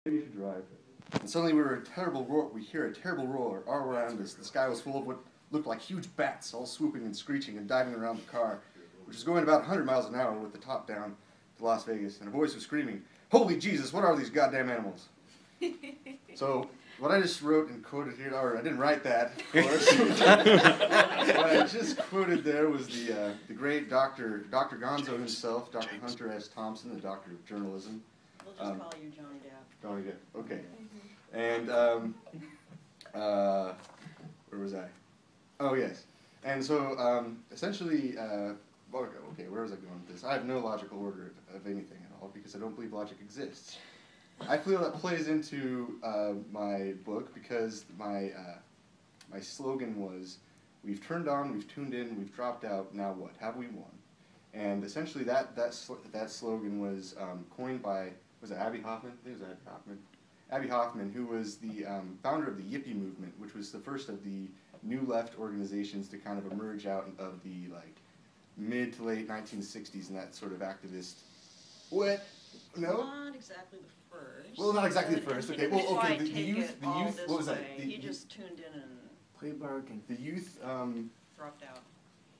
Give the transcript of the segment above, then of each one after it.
Maybe you should drive. And suddenly we hear a terrible roar all around us. The sky was full of what looked like huge bats, all swooping and screeching and diving around the car, which was going about 100 miles an hour with the top down to Las Vegas. And a voice was screaming, "Holy Jesus, what are these goddamn animals?" So, what I just wrote and quoted here, or I didn't write that, of course. What I just quoted there was the great Dr. Gonzo himself, Dr. Hunter S. Thompson, the doctor of journalism. We'll just call you Johnny Depp. Johnny Depp, okay. And, where was I? Oh, yes. And so, essentially, okay, where was I going with this? I have no logical order of anything at all because I don't believe logic exists. I feel that plays into my book because my slogan was, "We've turned on, we've tuned in, we've dropped out, now what? Have we won?" And essentially that slogan was coined by, was it Abbie Hoffman? I think it was Abbie Hoffman. Abbie Hoffman, who was the founder of the Yippie movement, which was the first of the new left organizations to kind of emerge out of the mid to late 1960s and that sort of activist. What? No? Not exactly the first. Well, not exactly the first. Okay. Well, okay. The youth. What was that? He just tuned in and Play bargain. The youth. dropped out.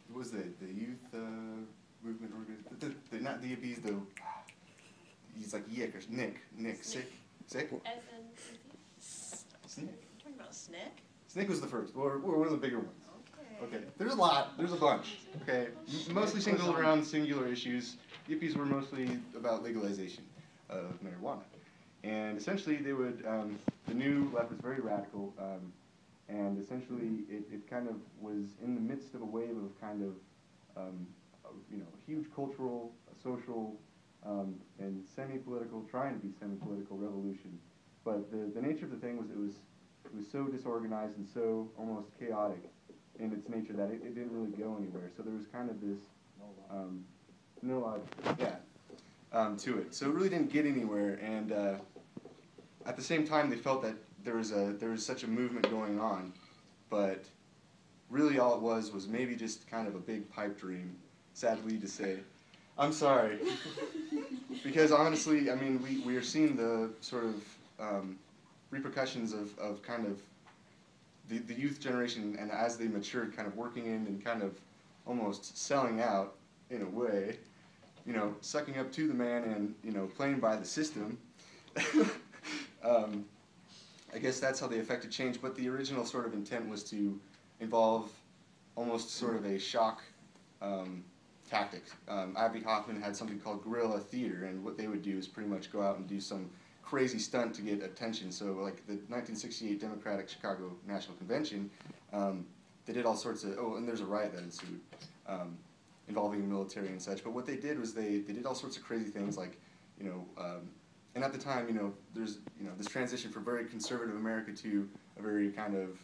What was the youth movement organization? Not the Yippies though. He's like Yick or Nick. Sick. As in Snick. You're talking about Snick? Snick was the first, or one of the bigger ones. Okay. Okay. There's a lot. There's a bunch. Okay. Mostly singled around singular issues. Yippies were mostly about legalization of marijuana. And essentially they would, the new left was very radical, and essentially it kind of was in the midst of a wave of kind of, a huge cultural, social, and semi-political, trying to be semi-political revolution. But the nature of the thing was it was so disorganized and so almost chaotic in its nature that it didn't really go anywhere. So there was kind of this, no logic, to it. So it really didn't get anywhere, and at the same time they felt that there was such a movement going on, but really all it was maybe just kind of a big pipe dream, sadly to say. I'm sorry. Because honestly, I mean, we are seeing the sort of repercussions of kind of the youth generation, and as they matured, kind of working in and kind of almost selling out in a way, sucking up to the man and, playing by the system. I guess that's how they affected change, but the original sort of intent was to involve almost sort of a shock tactics. Abbie Hoffman had something called guerrilla theater, and what they would do is pretty much go out and do some crazy stunt to get attention. So like the 1968 Democratic Chicago National Convention, they did all sorts of, and there's a riot that ensued involving the military and such. But what they did was they did all sorts of crazy things like, and at the time, there's, this transition from very conservative America to a very kind of,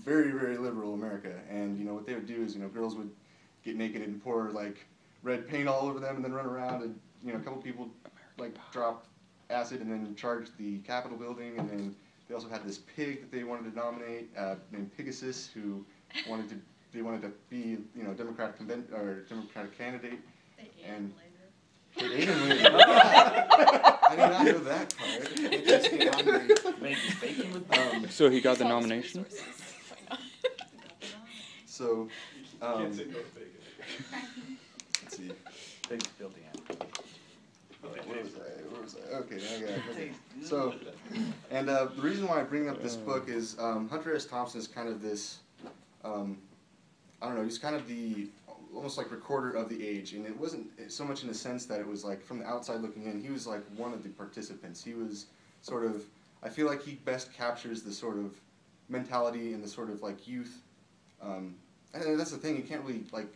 very, very liberal America. And, what they would do is, girls would get naked and pour, red paint all over them and then run around and, a couple people, drop acid and then charge the Capitol building. And then they also had this pig that they wanted to nominate named Pegasus, who wanted to be, Democratic candidate. They ate And him later. they ate him later. I did not know that part. Making bacon with So he got the nomination? So, let's see. Big building out. Where was I? Okay, I got it. Okay. So, and the reason why I bring up this book is Hunter S. Thompson is kind of this, I don't know, he's kind of the, almost like recorder of the age, and it wasn't so much in the sense that it was like from the outside looking in, he was like one of the participants. He was sort of, I feel like he best captures the sort of mentality and the sort of like youth, and that's the thing, you can't really like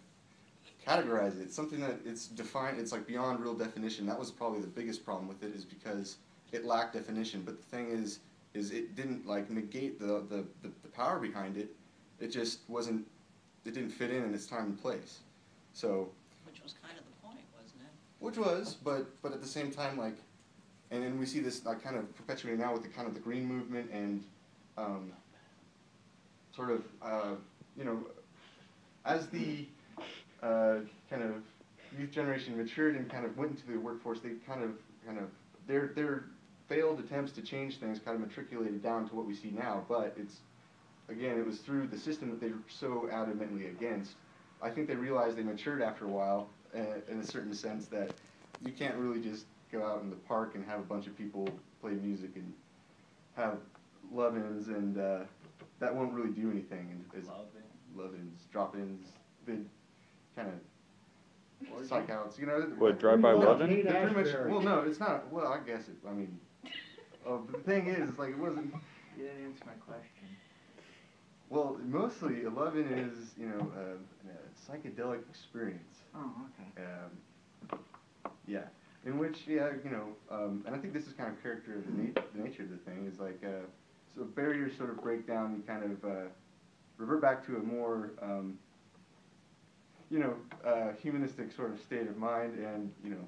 categorize it. It's something that it's defined, it's like beyond real definition. That was probably the biggest problem with it, is because it lacked definition. But the thing is it didn't like negate the power behind it. It just wasn't, it didn't fit in its time and place. So, Which was kind of the point, wasn't it? which was, but at the same time, like, and then we see this kind of perpetuating now with the kind of the green movement and sort of as the kind of youth generation matured and kind of went into the workforce, they kind of their failed attempts to change things kind of matriculated down to what we see now, but it's, again, it was through the system that they were so adamantly against. I think they realized they matured after a while, in a certain sense, that you can't really just go out in the park and have a bunch of people play music and have love-ins, and that won't really do anything. And love-ins, drop-ins, they kind of psych outs, you know. What, drive-by loving? They're pretty much, well, no, it's not. Well, I guess it. I mean, the thing is, like, it wasn't. You didn't answer my question. Well, mostly a love-in is, you know, a psychedelic experience. Oh, okay. Yeah, in which, yeah, you know, and I think this is kind of character of the nature of the thing is like, so barriers sort of break down and kind of revert back to a more, you know, humanistic sort of state of mind, and you know,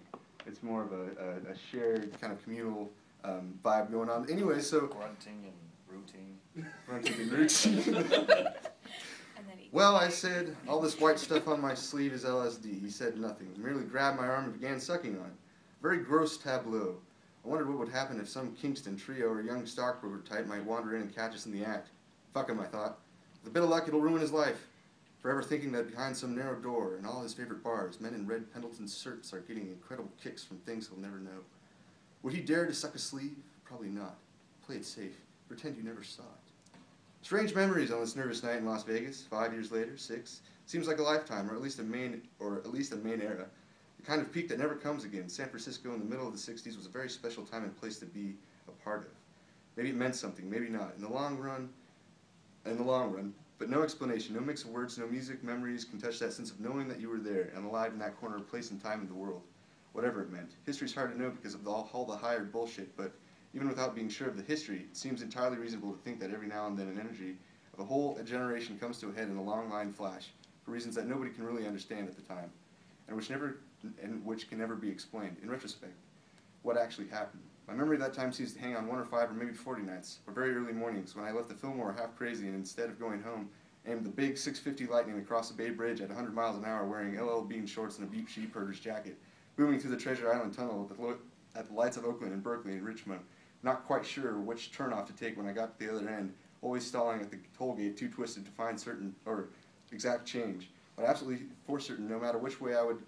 it's more of a shared kind of communal vibe going on. Anyway, so Grunting and routine. grunting and routine. Well, I said, all this white stuff on my sleeve is LSD. He said nothing, merely grabbed my arm and began sucking on it. Very gross tableau. I wondered what would happen if some Kingston trio or young stockbroker type might wander in and catch us in the act. Fuck him, I thought. With a bit of luck, it'll ruin his life. Forever thinking that behind some narrow door in all his favorite bars, men in red Pendleton shirts are getting incredible kicks from things he'll never know. Would he dare to suck a sleeve? Probably not. Play it safe. Pretend you never saw it. Strange memories on this nervous night in Las Vegas. 5 years later, 6. Seems like a lifetime, or at least a main era. The kind of peak that never comes again. San Francisco in the middle of the 60s was a very special time and place to be a part of. Maybe it meant something, maybe not. In the long run, but no explanation, no mix of words, no music, memories can touch that sense of knowing that you were there and alive in that corner of place and time in the world. Whatever it meant. History's hard to know because of all the hired bullshit, but even without being sure of the history, it seems entirely reasonable to think that every now and then an energy of a whole generation comes to a head in a long line flash for reasons that nobody can really understand at the time, and which can never be explained. In retrospect, what actually happened. My memory of that time seems to hang on 1 or 5 or maybe 40 nights, or very early mornings when I left the Fillmore half crazy and instead of going home, aimed the big 650 Lightning across the Bay Bridge at 100 miles an hour wearing LL Bean shorts and a Butte sheepherder's jacket, booming through the Treasure Island Tunnel at the lights of Oakland and Berkeley and Richmond, not quite sure which turnoff to take when I got to the other end, always stalling at the toll gate too twisted to find certain or exact change, but absolutely for certain no matter which way I would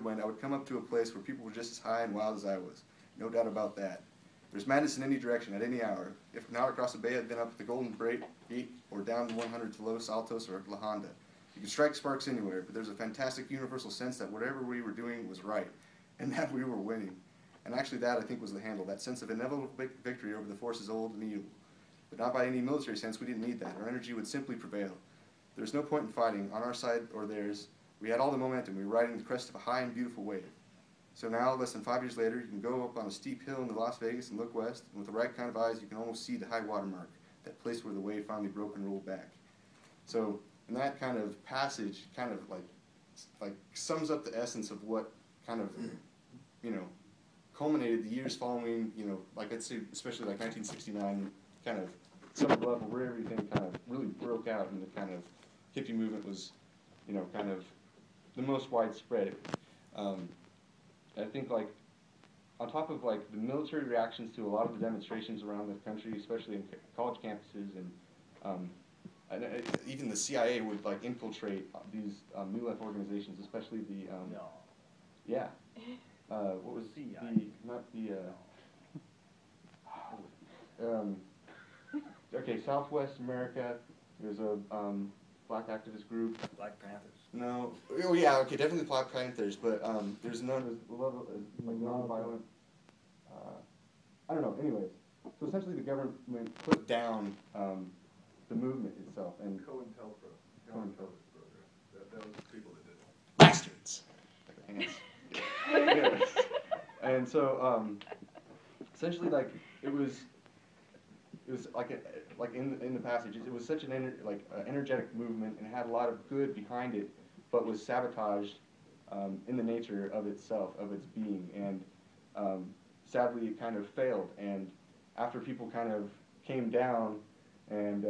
wend, I would come up to a place where people were just as high and wild as I was. No doubt about that. There's madness in any direction, at any hour. If not across the bay, I'd been up at the Golden Gate or down the 100 to Los Altos or La Honda. You can strike sparks anywhere, but there's a fantastic universal sense that whatever we were doing was right, and that we were winning. And actually that, I think, was the handle, that sense of inevitable victory over the forces old and evil. But not by any military sense, we didn't need that. Our energy would simply prevail. There's no point in fighting, on our side or theirs. We had all the momentum. We were riding the crest of a high and beautiful wave. So now, less than 5 years later, you can go up on a steep hill into Las Vegas and look west, and with the right kind of eyes, you can almost see the high water mark, that place where the wave finally broke and rolled back. So, in that kind of passage, kind of like sums up the essence of what kind of, you know, culminated the years following, you know, like I'd say, especially like 1969, kind of some level where everything kind of really broke out and the kind of hippie movement was, you know, kind of the most widespread. I think, like, on top of, like, the military reactions to a lot of the demonstrations around the country, especially in college campuses, and even the CIA would, like, infiltrate these New Left organizations, especially the, yeah. What was the, not the, okay, Southwest America, there's a black activist group. Black Panthers. No, oh yeah, okay, definitely Black Panthers, but there's none like non-violent. I don't know. Anyways, so essentially the government put down the movement itself and COINTELPRO. That was the people that did it. bastards. Yes. And so essentially, like it was like in the passage, it was such an energetic movement and it had a lot of good behind it, but was sabotaged in the nature of itself, of its being, and sadly it kind of failed. And after people kind of came down and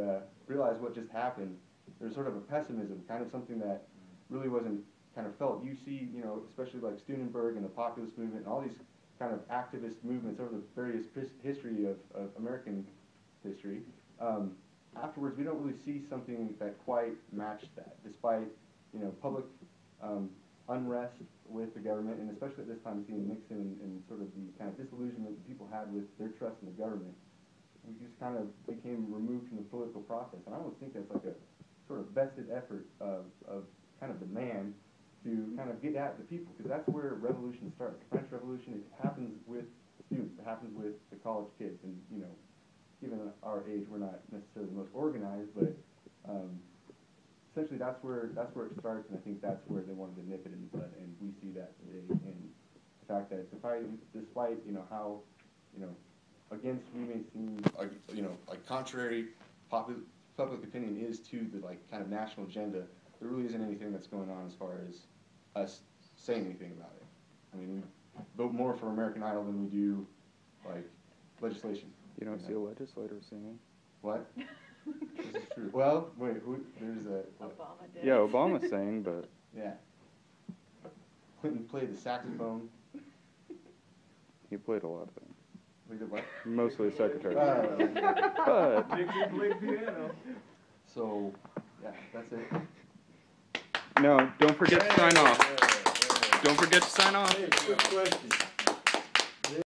realized what just happened, there was sort of a pessimism, kind of something that really wasn't kind of felt. You see, you know, especially like Studenberg and the populist movement and all these kind of activist movements over the various history of American history, afterwards we don't really see something that quite matched that, despite, you know, public unrest with the government, and especially at this time seeing Nixon and sort of the kind of disillusionment that people had with their trust in the government. We just kind of became removed from the political process, and I almost think that's like a sort of vested effort of kind of the man to kind of get at the people, because that's where revolution starts. The French Revolution, it happens with students, it happens with the college kids, and, you know, even at our age, we're not necessarily the most organized, but essentially that's where it starts, and I think that's where they wanted to nip it in the bud, and we see that today in the fact that despite you know how, you know, against we may seem like, you know, like contrary public opinion is to the like kind of national agenda, there really isn't anything that's going on as far as us saying anything about it. I mean, we vote more for American Idol than we do like legislation. You don't see a legislator singing. What? This is true. Well, wait, there's a... What? Obama did. Yeah, Obama sang, but Yeah. Clinton played the saxophone. he played a lot of things. We did what? Mostly secretary. But, Nixon played piano. so, yeah, that's it. No, don't forget to sign off. Don't forget to sign off. Hey, quick question.